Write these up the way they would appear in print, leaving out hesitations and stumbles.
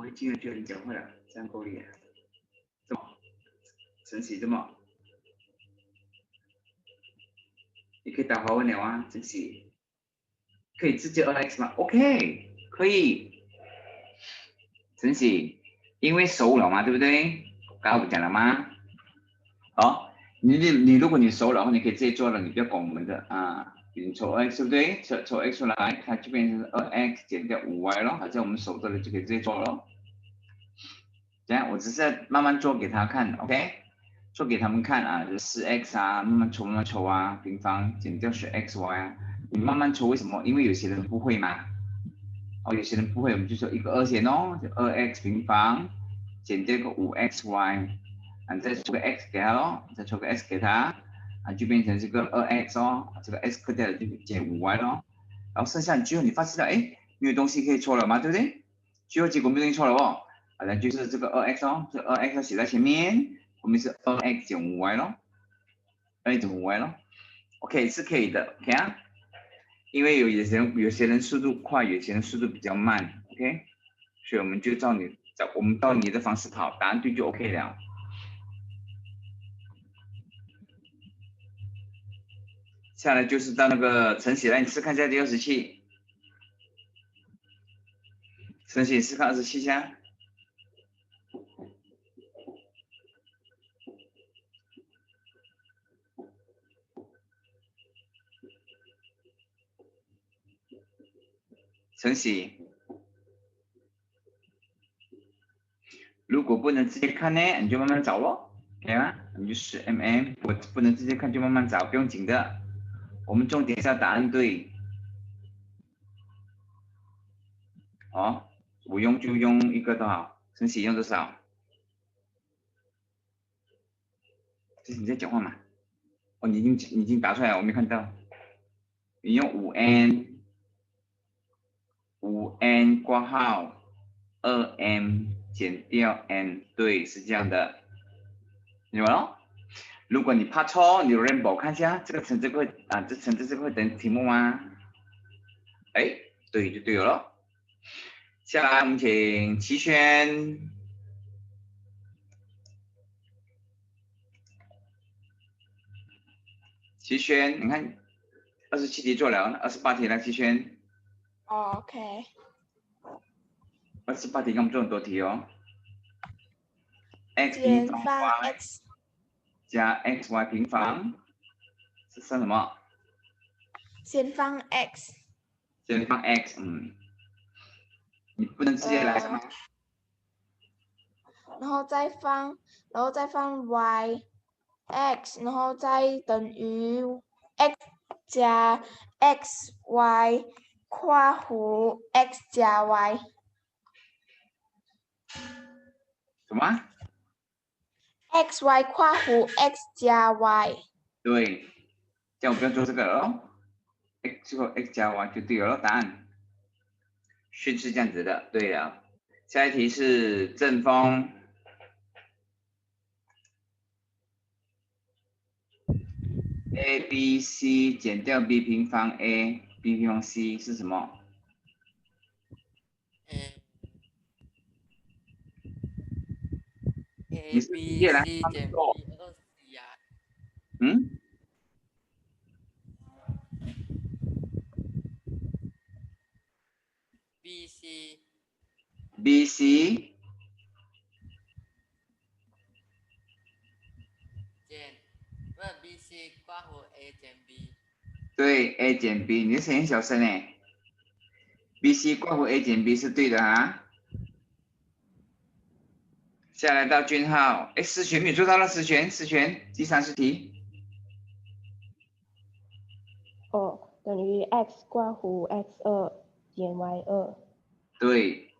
我竟然觉得你讲话了，这样够力啊！这么神奇，这么你可以打华文了啊，神奇，可以直接2x 吗 ？OK， 可以，神奇，因为熟了嘛，对不对？刚刚我讲了吗？好，你如果你熟了的话，你可以直接做了，你不要管我们的啊。你抽 x 对不对？抽 x 出来，它就变成2x 减掉5y咯，好像我们熟的了就可以直接做了。这样我只是慢慢做给他看 ，OK？ 做给他们看啊，就4x 啊，慢慢抽啊，平方减掉10xy 啊，你慢慢抽，为什么？因为有些人不会嘛，哦，有些人不会，我们就说一个2先哦，就2x 平方减掉个5xy，啊，再抽个 x 给他咯，再抽个 x 给他，啊，就变成这个2x 哦，这个 x 克掉了就减5y 咯，然后剩下最后你发现到，哎，没有东西可以搓了嘛，对不对？最后结果没有东西搓了哦。好了，就是这个2x 哦，这2x 要写在前面，后面是2x 减5y 咯，2x 减5y 咯 ，OK 是可以的 ，OK 啊，因为有些人速度快，有些人速度比较慢 ，OK， 所以我们就照你的方式跑，答案对就 OK 了。下来就是到那个晨曦，来你试看一下第27，晨曦试看27下。晨曦，如果不能直接看呢，你就慢慢找咯，可以吗？你就10mm，我不能直接看就慢慢找，不用紧的。我们重点是要答案对。哦，我用就用一个多少？晨曦用多少？这是你在讲话嘛？哦，你已经答出来了，我没看到。你用5n 括号2m 减掉 n， 对，是这样的，明白咯？如果你怕错，你 Rainbow 看一下这个橙子会啊，这橙子这个会等题目吗？哎，对，就对了咯。下来我们请齐轩。齐轩，你看27题做了，28题了，齐轩。哦 ，OK。28题跟我们做很多题哦。x 平方 y x 加 xy 平方是算什么？先放 x，先放 x，你不能直接来什么？然后再放 y，x， 然后再等于 x 加 xy 括弧 x 加 y。什么xy 括弧 x 加 y。对，这样我不要做这个了哦。x 之后 x 加 y 就对了，答案是这样子的。对了，下一题是正风。a b c 减掉 b 平方 a，b 平方 c 是什么？你是直接来放做？嗯 ？b c 括弧 a 减 b。对 ，a 减 b，你的声音小声哎。b c 括弧 a 减 b 是对的啊。下来到俊浩，哎，思璇你做到了，思璇第30题。哦，等于 x 括弧 x2减 y2。对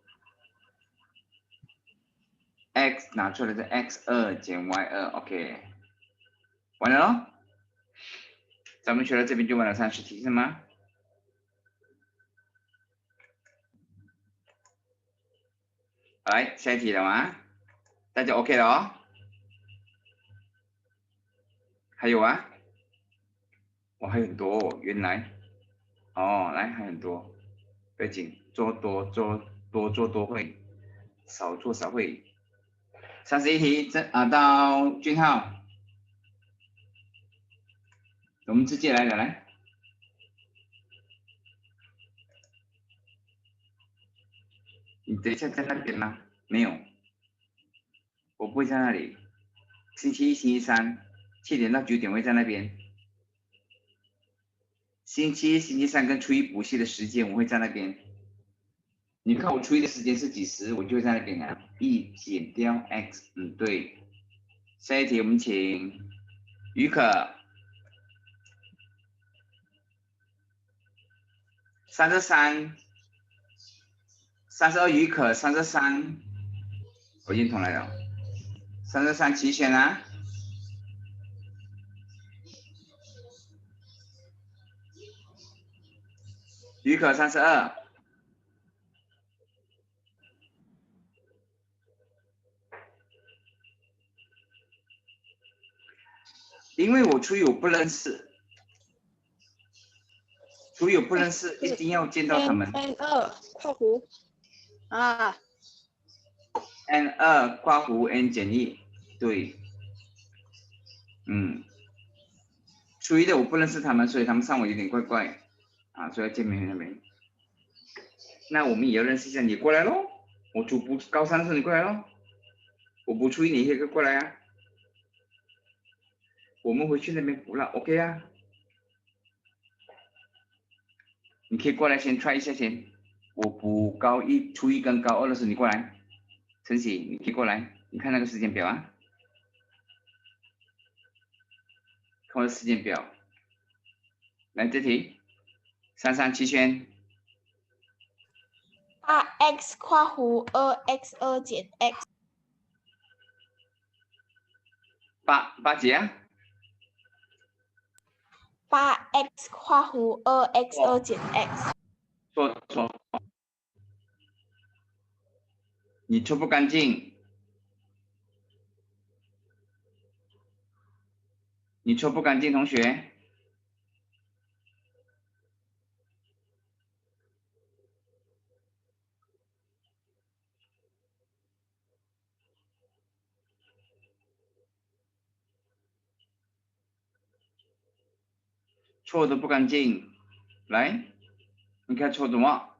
，x 拿出来是 x2减 y2，OK， 完了咯。咱们学到这边就完了30题是吗？来，下一题了吗？大家 OK 了哦？还有啊？我还有很多哦，原来哦，来还很多，不要紧，多做多会。少做少会。31题，到俊浩，我们直接来了，来。你等一下在那边吗？没有，我不会在那里。星期一、星期三7点到9点会在那边。星期一、星期三跟初一补习的时间我会在那边。你看我初一的时间是几时，我就会在那边啊。1减掉 x， 对。下一题我们请于可。33，32于可33，我认同来了。33齐全啊。于可32。因为我初一我不认识，初一我不认识，一定要见到他们。N2括弧啊 N2括弧 N 减1，对。初一的我不认识他们，所以他们上我有点怪怪啊，所以要见面那边。那我们也要认识一下，你过来咯。我补高3的时候你过来咯。我补初一你也可以过来啊。我们回去那边补了 ，OK 啊。你可以过来先 try 一下先。我补初一跟高2的时候你过来。晨曦，你可以过来，你看那个时间表啊。看我的时间表。来这题，33齐全。8x 括弧2x2减 x。八几啊？8x 括弧2x2减 x。错，你搓不干净，你搓不干净，同学。搓的不干净，来，你看搓什么？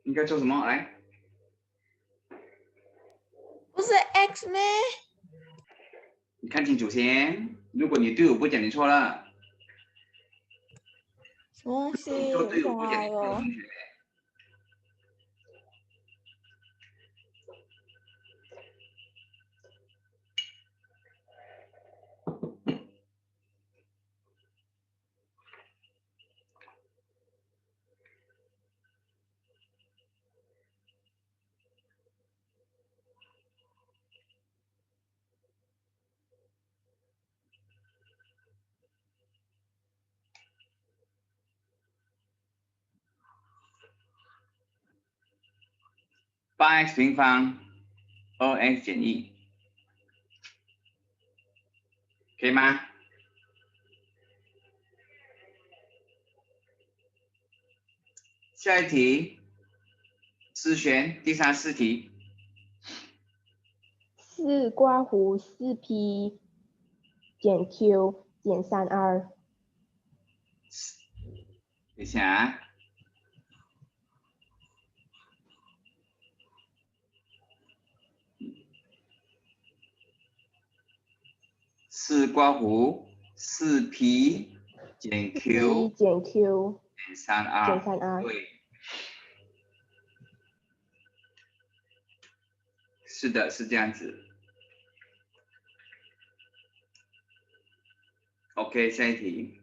应该做什么？来，不是 x 咩？你看清楚先。如果你队友不讲，你错了。什么东西？做队友我想不讲，你错了，来哦。同学。8x 平方2x 减1，可以吗？下一题，思璇，第34题。4括弧4p 减 q 减3r。等一下啊。4括弧4p 减 q 减 q 减 3r， 减 3r。对，是的，是这样子。OK， 下一题。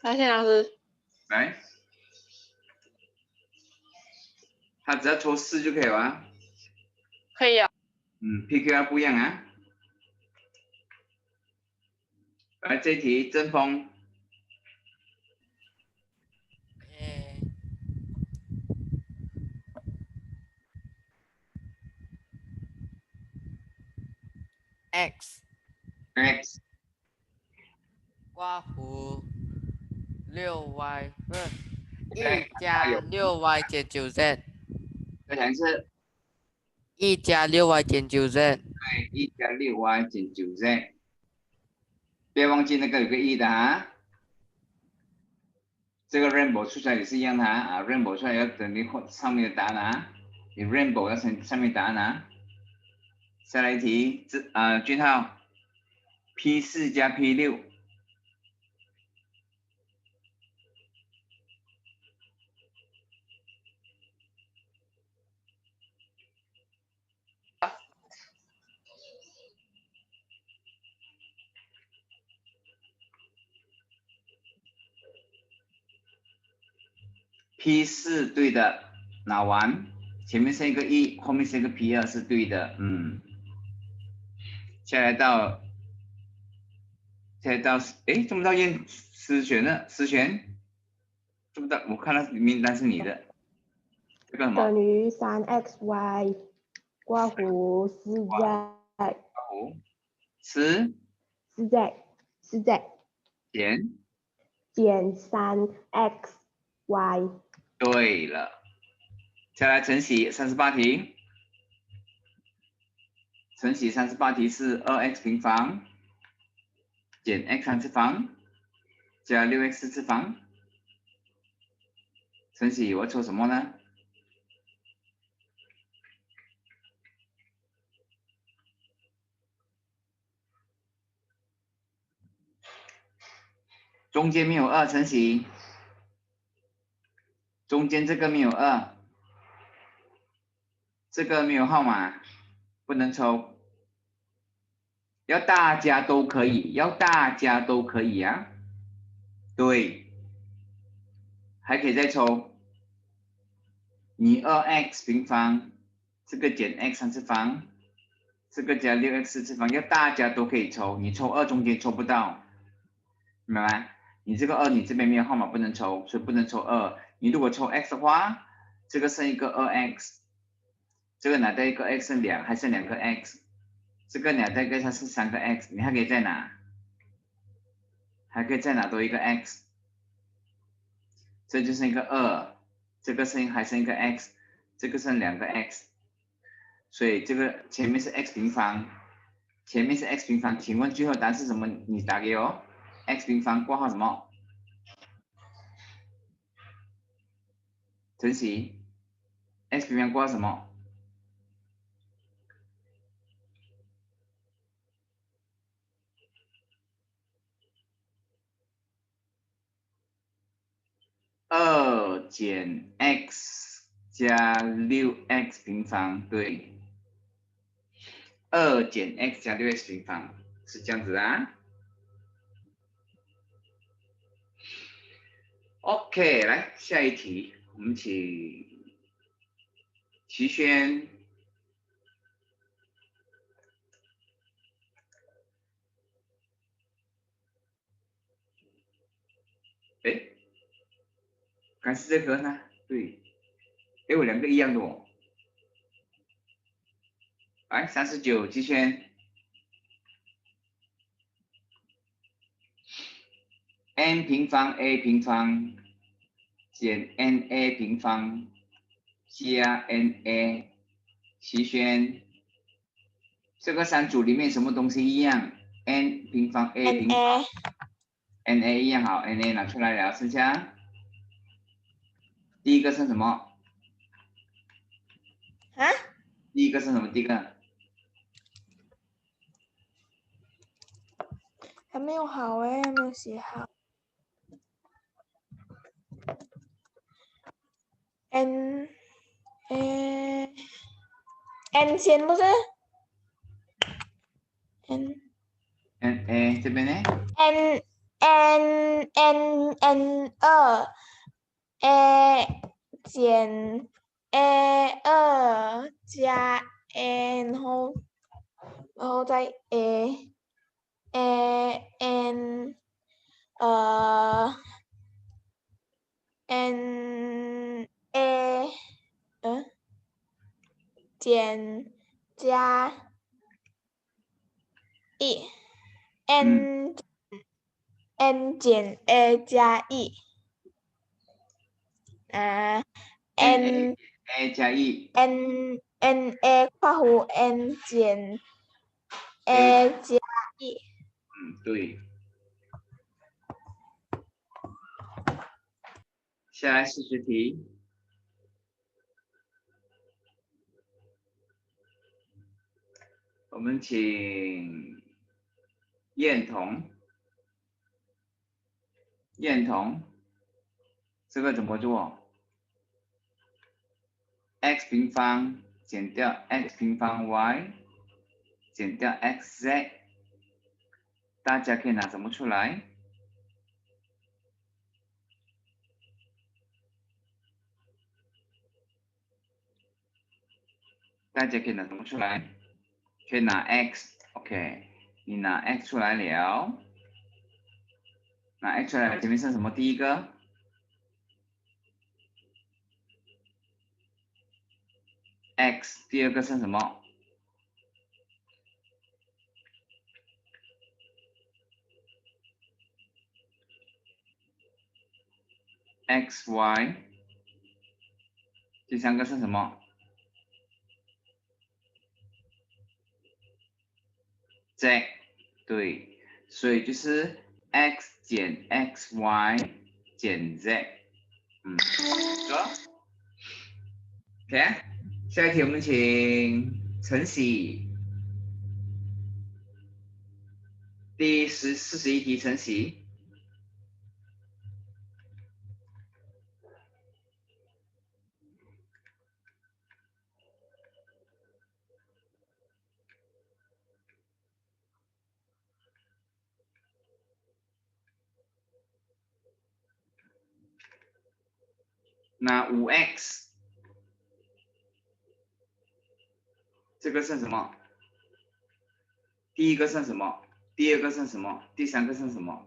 发现老师，来，他只要抽4就可以了啊。可以啊。PQR 不一样啊。来，这一题，正风。X x 刮弧6y 不是对1加6y 减9z，再讲一次， 1加6y 减9z，对，1加6y 减9z，别忘记那个有个1的啊。这个 rainbow 出来也是一样的啊 rainbow 出来要等于上面的答案啊，你 rainbow 要上面答案啊。再来一题，句号 P4 加 P6。P4 对的，哪完？前面是一个1，后面是一个 P2 是对的，下来到，哎，这么到验思璇呢？思璇，这么到，我看到名单是你的，这个什么？等于3xy 刮弧4z 10 4z 减，减 3xy 对了。再来承袭38题，承袭38题是2x 平方减 x 3次方加6x 4次方。承袭我抽什么呢？中间没有2，承袭。中间这个没有2，这个没有号码，不能抽。要大家都可以，要大家都可以啊。对，还可以再抽。你2x 平方，这个减 x 3次方，这个加6x 4次方，要大家都可以抽。你抽2中间抽不到，明白吗？你这个2你这边没有号码不能抽，所以不能抽2。你如果抽 x 的话，这个剩一个 2x， 这个拿掉一个 x 剩2，还剩2个 x， 这个拿掉一个它是3个 x， 你还可以再拿，还可以再拿多一个 x， 这就剩一个2，这个还剩一个 x， 这个剩2个 x， 所以这个前面是 x 平方，前面是 x 平方，请问最后答案是什么？你打给我 x 平方括号什么？晨曦 x 平方括号什么？2减 x 加 6x 平方，对，2减 x 加 6x 平方是这样子的啊。OK， 来下一题，我们请齐轩。哎，还是这个呢？对，哎，我2个一样的哦。来39，齐轩。n 平方 a 平方减 na 平方加 na， 齐轩，这个3组里面什么东西一样 ？n 平方 a 平方 na 一样好 ，na 拿出来了，剩下第一个是什么？啊？第一个是什么？第一个还没有好哎，还没有写好。n n 先不是 n na 这边呢 n n 2 a 减 a 2加 n 然后再 a n n a 减加1 n 减 a 加 e n n a 加 e n a 括弧 n 减 a 加 e。对。下来40题。我们请燕彤，这个怎么做 ？x 平方减掉 x 平方 y 减掉 xz， 大家可以拿什么出来？大家可以拿什么出来？可以拿 x，OK， 你拿 x 出来了，拿 x 出来了，前面剩什么？第一个 x， 第二个剩什么？xy， 第三个剩什么？z， 对，所以就是 x 减 xy 减 z， OK， 下一题我们请晨曦，第41题晨曦。那 5x， 这个剩什么？第一个剩什么？第二个剩什么？第三个剩什么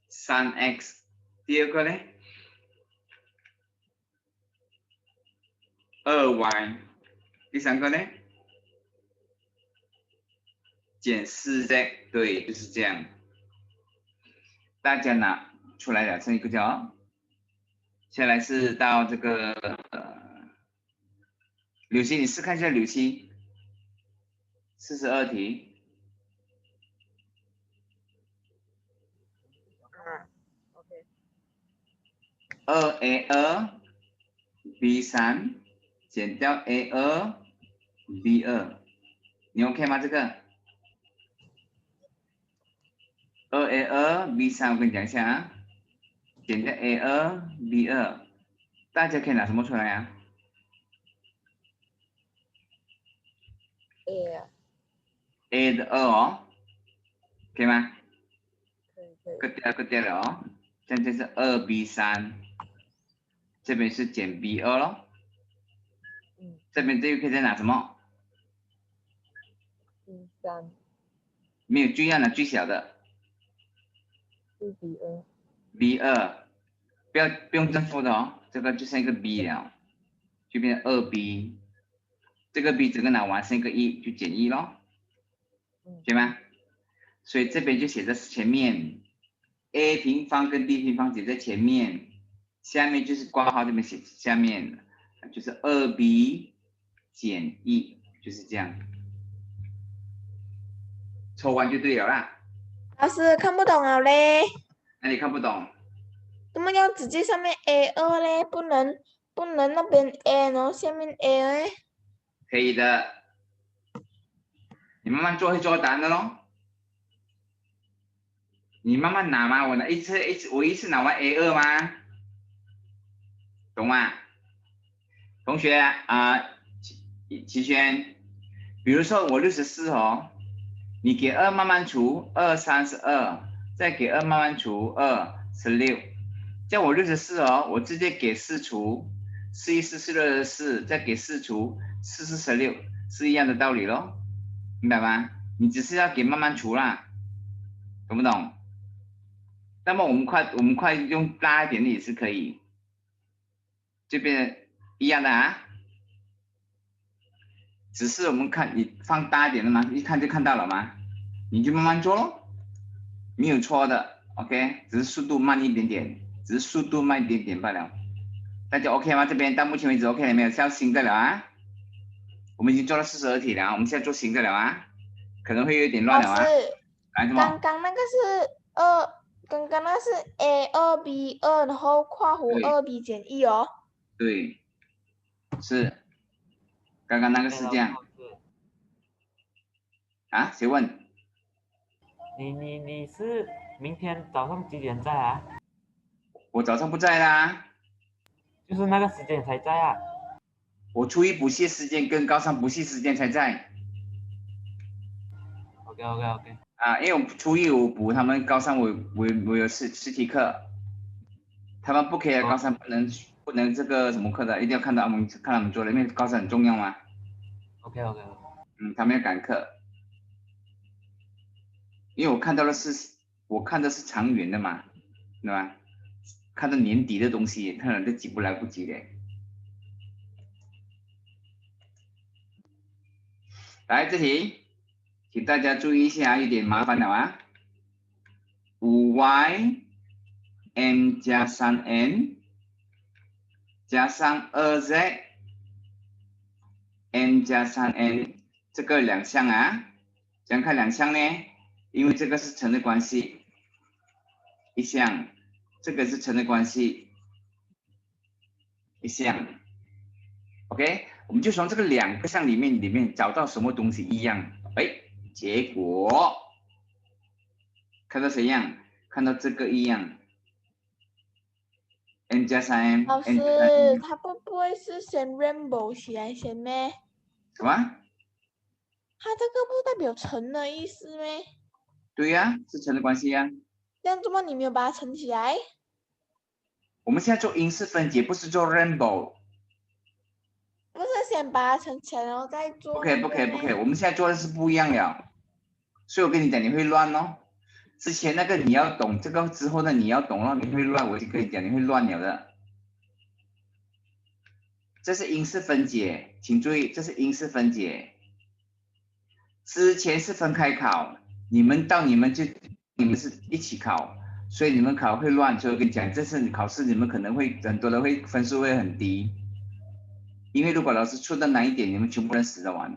？3x， 第二个呢？2y， 第三个呢？减 4z， 对，就是这样。大家拿出来了，剩一个叫。下来是到这个柳溪，你试看一下柳溪，42题。2a2 b3 减掉 a2 b2， 你 OK 吗？这个 2a2 b3， 我跟你讲一下啊，减掉 a2 b2， 大家可以拿什么出来啊？ A 的2哦，可以吗？割掉了哦，这样就是 2b3， 这边是减 b2 咯。这边这个可以再拿什么？ B3，没有最大的最小的。是 B2。B2， 不用正负的哦，这个就剩一个 B 了，就变成 2b， 这个 B 整个拿完剩一个1，就减1咯，对吗？所以这边就写在前面 ，a 平方跟 b 平方写在前面，下面就是括号这边写下面，就是 2b 减1，就是这样，抽完就对了啦。老师看不懂了嘞，那你看不懂？怎么要直接上面 A2嘞？不能那边 A 然后下面 A 嘞？可以的，你慢慢做会做答案的咯。你慢慢拿嘛，我一次拿完 A2 吗？懂吗？同学啊，齐轩，比如说我64哦，你给2慢慢除，2 32，再给2慢慢除，2 16，这样我64哦，我直接给4除，4 1 4 4 6 4，再给4除，4 4 16，是一样的道理咯，明白吗？你只是要给慢慢除啦，懂不懂？那么我们快用大一点的也是可以，这边一样的啊。只是我们看你放大一点的嘛，一看就看到了嘛，你就慢慢做咯，没有错的 ，OK， 只是速度慢一点点，只是速度慢一点点罢了。大家 OK 吗？这边到目前为止 OK 了没有？是要新的了啊？我们已经做了42题了，我们现在做新的了啊？可能会有点乱了啊。老师，来什么？刚那个是刚刚那是 A2B2，然后括弧对2B 减1哦。对，是，刚刚那个是这样啊？谁问？你是明天早上几点在啊？我早上不在啦，就是那个时间才在啊。我初一补习时间跟高三补习时间才在。OK。啊，因为我初一我补他们，高三我有实体课，他们不可以啊，高三不能这个什么课的，一定要看他们做的，因为高三很重要嘛。OK。他们要赶课，因为我看的是长远的嘛，对吧？看到年底的东西，看了都急不来不及的。来，这题，请大家注意一下，有点麻烦了啊。5y n 加 3n 加上 2z n 加 3n 这个两项啊，怎样看两项呢？因为这个是乘的关系，一项，这个是乘的关系，一项。OK， 我们就从这个两个项里面找到什么东西一样。哎，结果看到谁一样？看到这个一样。n 加 3n。老师，他不会是先 rainbow 起来先咩？什么？他这个不代表乘的意思咩？对呀，是乘的关系呀。这样怎么你没有把它乘起来？我们现在做因式分解，不是做 rainbow。不是先把它乘起来，然后再做。不可以，我们现在做的是不一样了。所以我跟你讲，你会乱哦。之前那个你要懂，这个之后呢你要懂了，你会乱，我就跟你讲，你会乱了的。这是因式分解，请注意，这是因式分解。之前是分开考，你们是一起考，所以你们考会乱。所以我跟你讲，这次考试你们可能会很多人会分数会很低，因为如果老师出的难一点，你们全部人死得完，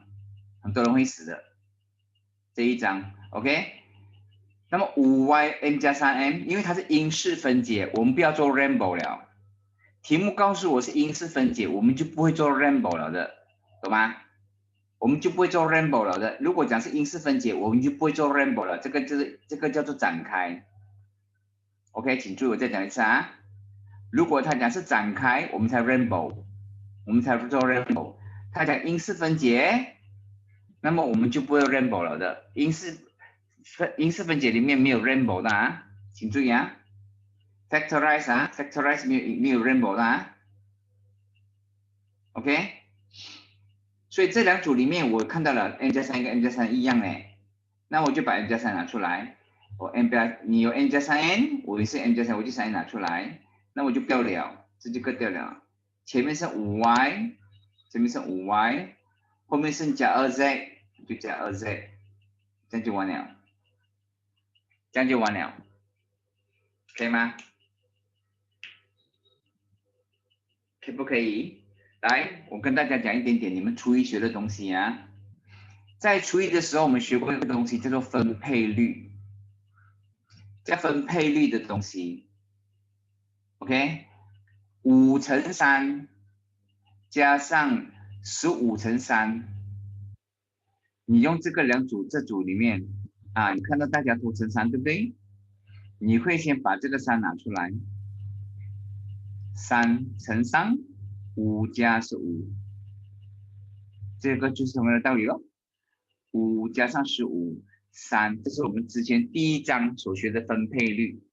很多人会死的。这一章 ，OK。那么5y n 加 3n， 因为它是因式分解，我们不要做 rainbow 了。题目告诉我是因式分解，我们就不会做 rainbow 了的，懂吗？我们就不会做 rainbow 了的。如果讲是因式分解，我们就不会做 rainbow 了。这个叫做展开。OK， 请注意，我再讲一次啊。如果他讲是展开，我们才 rainbow， 我们才不做 rainbow。他讲因式分解，那么我们就不会 rainbow 了的。因式分解里面没有 rainbow 的啊，请注意啊。factorize 啊 ，factorize 没有 rainbow 的啊。OK， 所以这两组里面我看到了 n 加3跟 n 加3一样嘞，那我就把 n 加3拿出来。你有 n 加 3n， 我也是 n 加3，我就把 n 拿出来，那我就掉了，这就割掉了。前面是 5y， 前面是 5y， 后面剩加 2z， 就加 2z， 这样就完了，这样就完了，可以吗？可不可以？来，我跟大家讲一点点你们初一学的东西啊。在初一的时候，我们学过一个东西叫做分配率，叫分配率的东西。OK， 5乘3加上15乘3，你用这组里面啊，你看到大家都乘3，对不对？你会先把这个3拿出来，3乘3。5加15，这个就是什么的道理咯？5加上15， 3，这是我们之前第一章所学的分配率，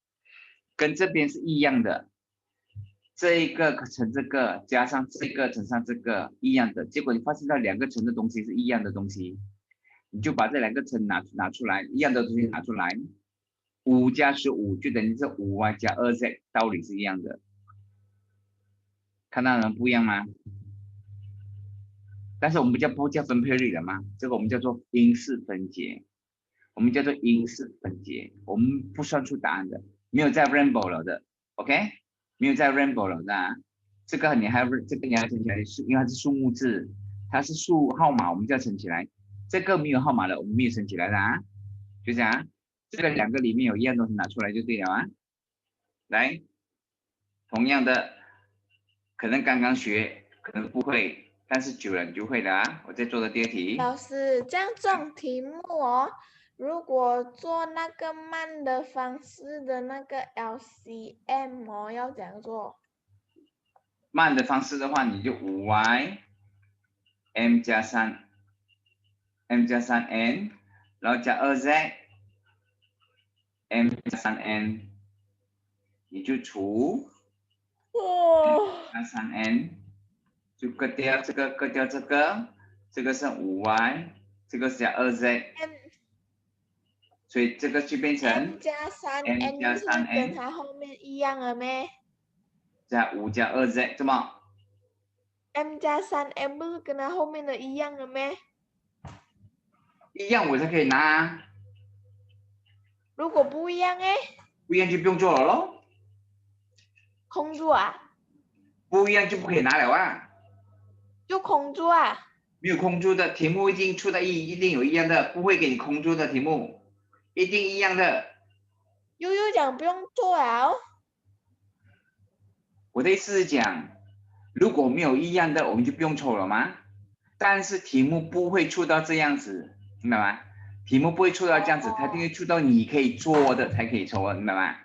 跟这边是一样的。这一个乘这个加上这个乘上这个一样的，结果你发现到两个乘的东西是一样的东西，你就把这两个乘拿出来，一样的东西拿出来，5加15就等于是5y 加 2z， 道理是一样的。看到人不一样吗？但是我们不叫分配率的嘛，这个我们叫做因式分解，我们叫做因式分解，我们不算出答案的，没有在 rainbow 了的 ，OK， 没有在 rainbow 了的、啊，这个你要乘起来，因为它是数目字，它是数号码，我们就要乘起来，这个没有号码的，我们没有乘起来的啊，就这样啊，这个两个里面有一样东西拿出来就对了啊，来，同样的，可能刚刚学，可能不会。但是久了你就会了啊！我再做的第二题。老师，这样这种题目哦，如果做那个慢的方式的那个 LCM 哦，要怎样做？慢的方式的话，你就5y m 加3 m 加3n， 然后加2z m 加3n， 你就除加3n。就割掉这个，割掉这个，这个是5y， 这个是加2z， 所以这个就变成 m 加 3n， m 加 3n 跟它后面一样了咩？加5加2z， 怎么 m 加 3n 不是跟它后面的一样了咩？一样我才可以拿啊？如果不一样哎，不一样就不用做了咯，空住啊，不一样就不可以拿了啊。就空住啊。没有空出的题目一定出的一定有一样的，不会给你空出的题目，一定一样的。悠悠讲不用做了。我的意思是讲，如果没有一样的，我们就不用抽了吗？但是题目不会出到这样子，明白吗？题目不会出到这样子，它一定会出到你可以做的才可以抽啊，明白吗？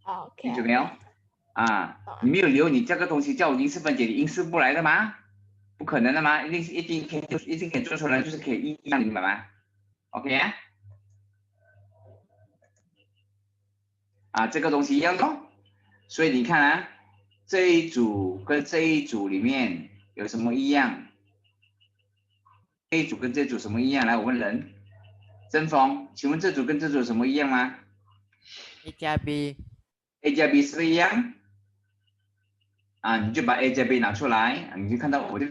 OK。清楚没有？啊，你没有留你这个东西叫我因式分解，你因式不来的吗？不可能的吗？一定可以做出来，就是可以一样，明白吗 ？OK 啊？啊，这个东西一样的，所以你看啊，这一组跟这一组里面有什么一样？这一组跟这组什么一样？来，我问人，曾峰，请问这组跟这组有什么一样吗 A 加 B， ？A 加 B 是不是一样？啊，你就把 A 加 B 拿出来，你就看到我这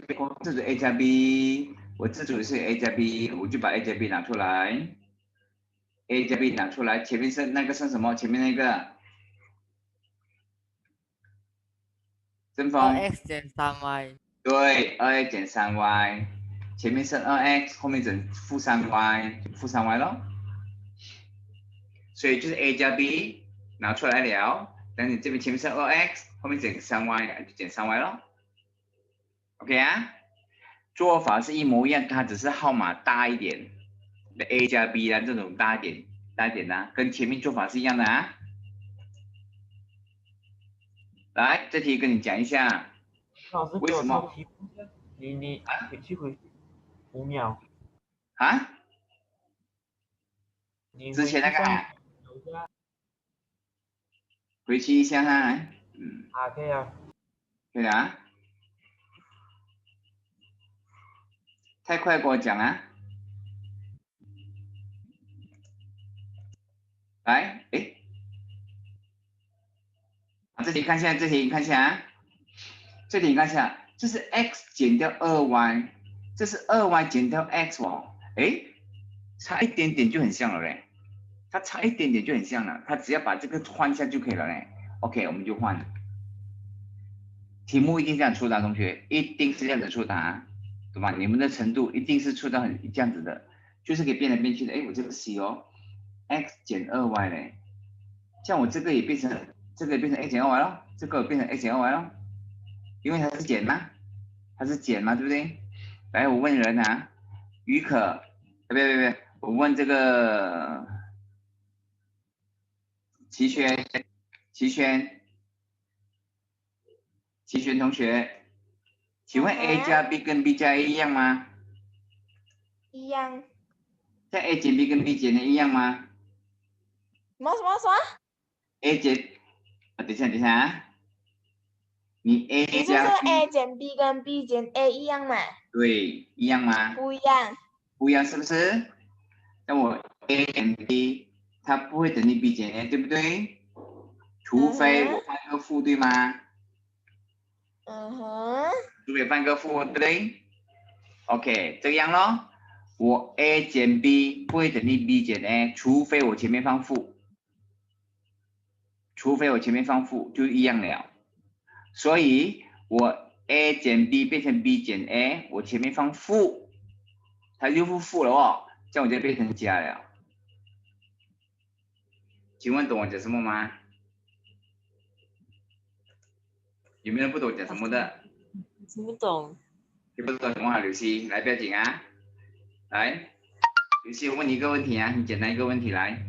组 A 加 B， 我这组是 A 加 B， 我就把 A 加 B 拿出来 ，A 加 B 拿出来，前面是那个是什么？前面那个，正方。2x 减 3y， 对，2x 减 3y， 前面是 2x， 后面整负 3y， 就负 3y 咯。所以就是 A 加 B 拿出来了，但你这边前面是 2x， 后面减 3y， 就减 3y 咯。OK 啊，做法是一模一样，它只是号码大一点，A 加 B 啊这种大一点的、啊，跟前面做法是一样的啊。来，这题跟你讲一下，老师为什么？你回去5秒啊？你之前那个、啊，回去一下哈，可以啊。可以啊。太快给我讲啊！来，哎，这题看一下，这题你看一下啊，这题你看一下，这是 x 减掉2y， 这是2y 减掉 x 哦，哎，差一点点就很像了嘞，它差一点点就很像了，它只要把这个换一下就可以了嘞。OK， 我们就换。题目一定这样出答，同学一定是这样子出答，对吧？你们的程度一定是出到这样子的，就是可以变来变去的。哎，我这个 C 哦 ，x 减 2y 嘞，像我这个也变成x 减 2y 咯，这个变成 x 减 2y 咯，因为它是减嘛，对不对？来，我问人啊，于可，别，我问这个齐轩同学，请问 A 加 B 跟 B 加 A 一样吗？一样。像 A 减 B 跟 B 减 A 一样吗？什么？A 减，等一下啊，你 A 你加 就是 A 减 B 跟 B 减 A 一样嘛？对，一样吗？不一样。不一样是不是？那我 A 减 B， 它不会等于 B 减 A， 对不对？除非我放个负，对吗？除非放个负，对不对？ OK， 这样咯。我 A 减 B 不会等于 B 减 A， 除非我前面放负，就一样了。所以我 A 减 B 变成 B 减 A， 我前面放负，它就负了哦，这样我就变成加了。请问懂我讲什么吗？有没有人不懂我讲什么的？听不懂。听不懂什么啊？刘希，来不要紧啊，来，刘希，我问你一个问题啊，很简单一个问题来。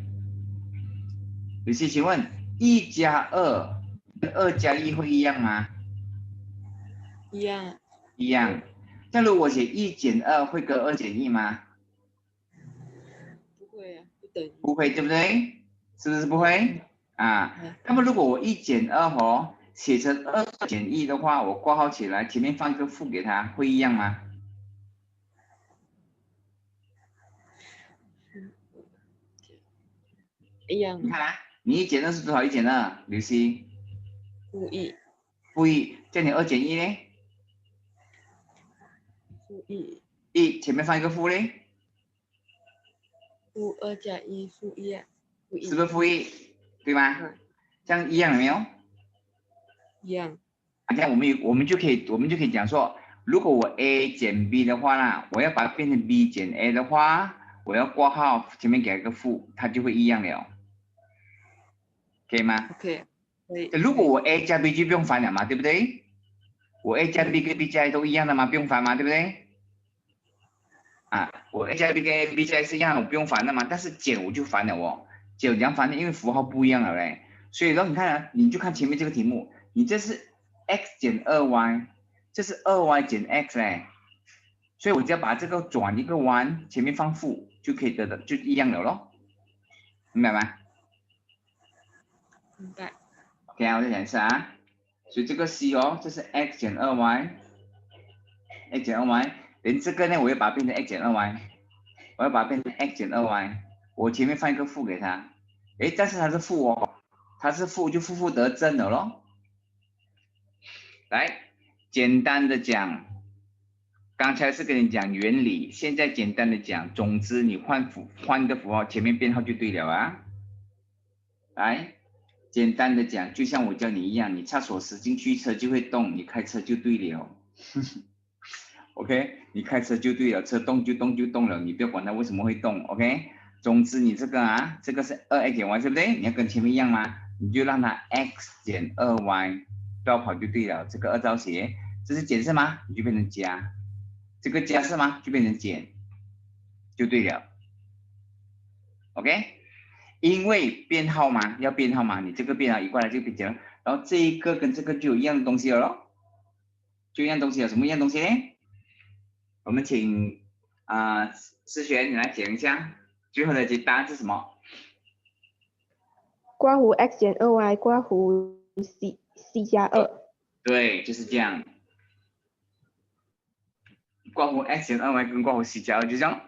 刘希，请问1加2跟2加1会一样吗？一样。一样。那如果写1减2会跟2减1吗？不会啊，不等于。不会，对不对？是不是不会？啊，那么如果我1减2哦，写成2减1的话，我括号起来，前面放一个负给它，会一样吗？一样。你看啊，你1减2是多少？1减2，刘希？负1。负1，这样你2减1呢？负1。1前面放一个负嘞？负2加1，负1啊。负1。是不是负1？对吗？这样一样了没有？一样。这样我们就可以讲说，如果我 A 减 B 的话呢，我要把它变成 B 减 A 的话，我要括号前面给一个负，它就会一样了，可以吗 ？OK， 可以。如果我 A 加 B 就不用烦了嘛，对不对？我 A 加 B 跟 B 加 A 都一样的嘛，不用烦嘛，对不对？啊，我 A 加 B 跟 B 加 A 是一样的，我不用烦的嘛，但是减我就烦了哦，减怎样烦呢？因为符号不一样了嘞，所以说你看啊，你就看前面这个题目，你这是 x 减 2y， 这是 2y 减 x 嘞，所以我只要把这个转一个弯，前面放负就可以得的，就一样了咯，明白吗？明白。OK 啊，我再讲一次啊，所以这个 C 哦，这是 x 减 2y， x 减 2y， 连这个呢，我要把它变成 x 减 2y， 我要把它变成 x 减 2y， 我前面放一个负给它，诶，但是它是负哦，它是负就负得正了咯。来，简单的讲，刚才是跟你讲原理，现在简单的讲，总之你换个符号，前面编号就对了啊。来，简单的讲，就像我教你一样，你插锁匙进去，车就会动，你开车就对了。OK， 你开车就对了，车动就动了，你不要管它为什么会动。OK， 总之你这个啊，这个是2x 减 y， 对不对？你要跟前面一样吗？你就让它 x 减 2y。绕跑就对了，这个2照写，这是减是吗？你就变成加，这个加是吗？就变成减，就对了。OK， 因为编号嘛，要编号嘛，你这个编号移过来就变减了，然后这一个跟这个就有一样的东西了咯，就一样东西了，什么一样东西呢？我们请思璇你来讲一下，最后的答案是什么？括弧 x 减 2y 括弧 c 加2。对，就是这样。括弧 x 减 2y 跟括弧 c 加2就这样。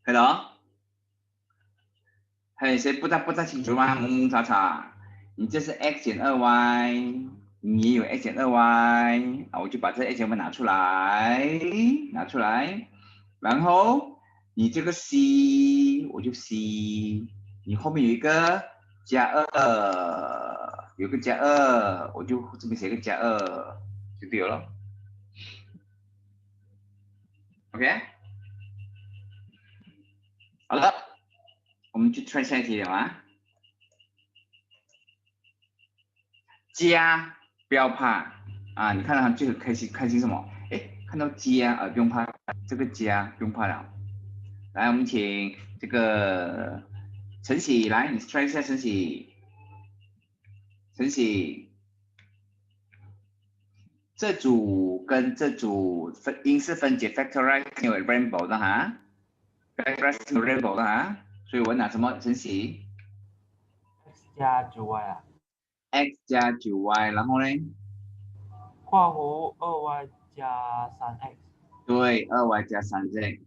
Hello？ 还有谁不大清楚吗？蒙蒙查查。你这是 x 减 2y， 你也有 x 减 2y， 我就把这 x 减 2y 拿出来，然后你这个 c 我就 c， 你后面有一个加2，有个加2，我就这边写个加2，就对了。OK， 好了，我们去 try 下一题了啊。加不要怕啊，你看到他就很开心什么？哎，看到加不用怕，这个加不用怕了。来，我们请这个晨曦来，你 try 一下晨曦。这组跟这组因式分解 factorize 有 rainbow 的哈 ，factorize 有 rainbow 的哈，所以我拿什么？晨曦 x 加 9y 啊。x 加 9y， 然后呢？括弧 2y 加 3x。对，2y 加 3z，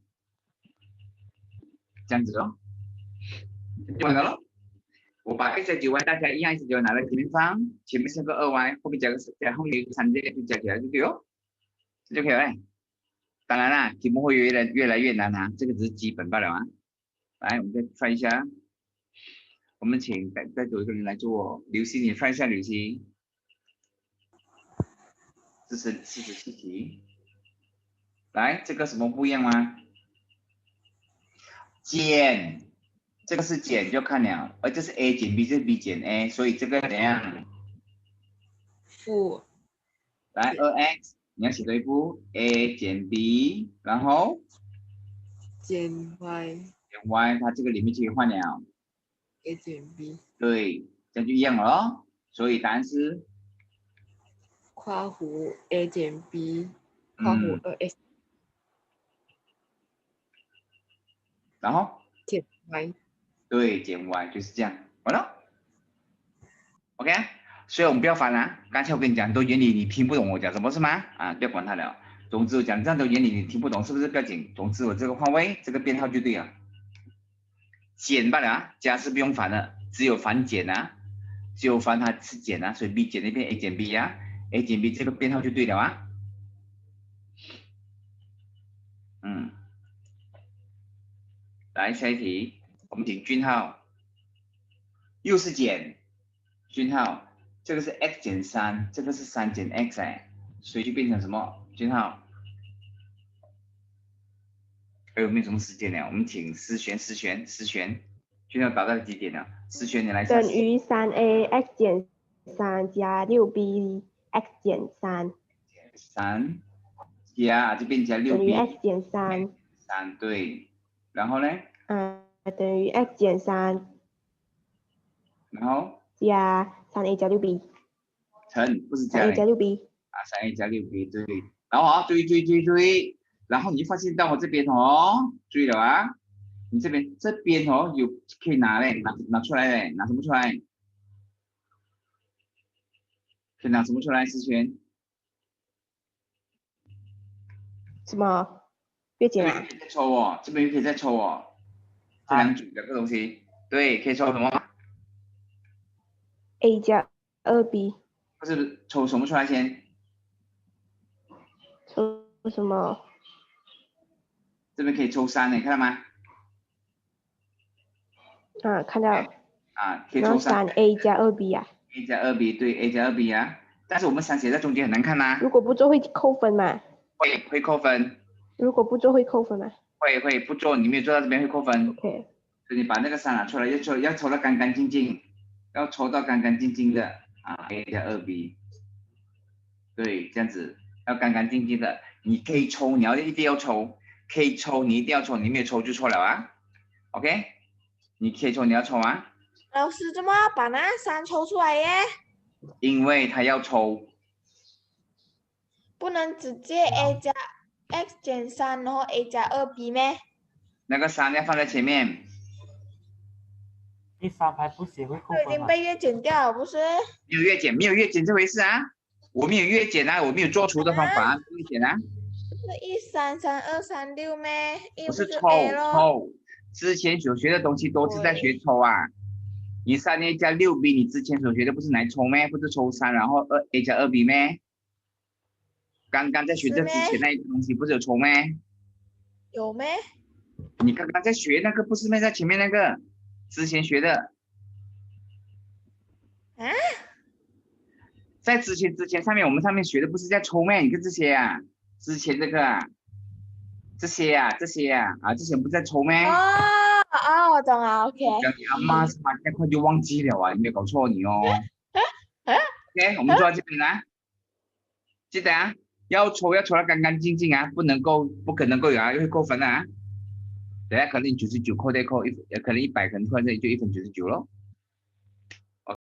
这样子咯，就完了咯。我把 x 加 9y 大家一样，x 9y 拿在前面放，前面是个2y，后面加个3z，就加起来就对哦，这就可以了。当然啦，题目会越来越难啊，这个只是基本罢了啊。来，我们再翻一下，我们请再多一个人来做。刘希，你翻一下刘希。这是47题。来，这个什么不一样吗？减，这个是减就看了，而这是 A 减 B， 这是 B 减 A， 所以这个怎样？负来 2x， 你要写对不 ？A 减 B， 然后减 y 减 y， 它这个里面就可以换了。a 减 b 对，这样就一样了哦。所以答案是，括弧 a 减 b 括弧2x 然后减 y。对，减 y 就是这样，完了。OK， 所以我们不要烦啊。刚才我跟你讲很多原理，你听不懂我讲什么是吗？啊，不要管它了。总之我讲这样的原理你听不懂是不是？不要紧。总之我这个换位，这个编号就对了。减罢了啊，加是不用烦的，只有烦减啊，只有烦它是减啊，所以 B 减那边 A 减 B 啊 ，A 减 B 这个编号就对了啊。来下一题，我们请君浩，又是减，君浩，这个是 x 减3，这个是3减 x 哎，所以就变成什么？君浩，还有没有什么时间了？我们请思璇，君浩达到几点了？思璇你来一下。等于3a x 减3加 6b x 减3。3加这边加 6b 等于 x 减3。3对，然后呢？等于 x 减3。然后加 3a 加 6b。乘不是加 3a 加 6b。啊，3a 加 6b 对，然后啊，对，然后你就发现到我这边哦，注意了啊，你这边哦有可以拿嘞，拿出来嘞，拿什么出来？可以拿什么出来？思璇？什么？月减啊？这边可以再抽哦，这边可以再抽哦，这两个东西，对，可以抽什么 ？a 加 2b。不是抽什么出来先？抽什么？这边可以抽3呢，看到吗？看到。啊，可以抽3。3a 加 2b 啊 ？a 加 2b 对 ，a 加 2b 啊，但是我们3写在中间很难看呐。如果不做会扣分吗？会扣分。如果不做会扣分吗？会不做，你没有做到这边会扣分。OK。所以你把那个3拿出来，要抽到干干净净，要抽到干干净净的啊 ，a 加 2b， 对，这样子要干干净净的。你可以抽，你一定要抽，可以抽你一定要抽，你没有抽就错了啊。OK， 你可以抽，你要抽啊。老师怎么要把那3抽出来耶？因为他要抽。不能直接 a 加 x 减3，然后 a 加 2b 咩？那个3要放在前面。第3排不写会扣都已分吗？经被月减掉了，不是？没有月减这回事啊，我没有月减啊，我没有做除的方法，月减啊。是13332咩？不是就抽 A 咯。抽，之前所学的东西都是在学抽啊。你3a 加 6b， 你之前所学的不是来抽咩？不是抽3，然后2a 加 2b 咩？刚刚在学这之前那一个东西不是有抽咩？有咩？你刚刚在学那个不是咩？在前面那个之前学的。啊？在之前上面我们上面学的不是在抽咩？你看这些啊，之前这个啊，这些啊，这些不是在抽咩？我懂了 ，OK。讲你阿妈是太快就忘记了啊，你没有搞错你哦。OK， 我们做到这边啦，记得啊，要抽到干干净净啊，不可能够有啊，会扣分啊。等下可能99扣再扣可能100，可能突然间就1分99咯。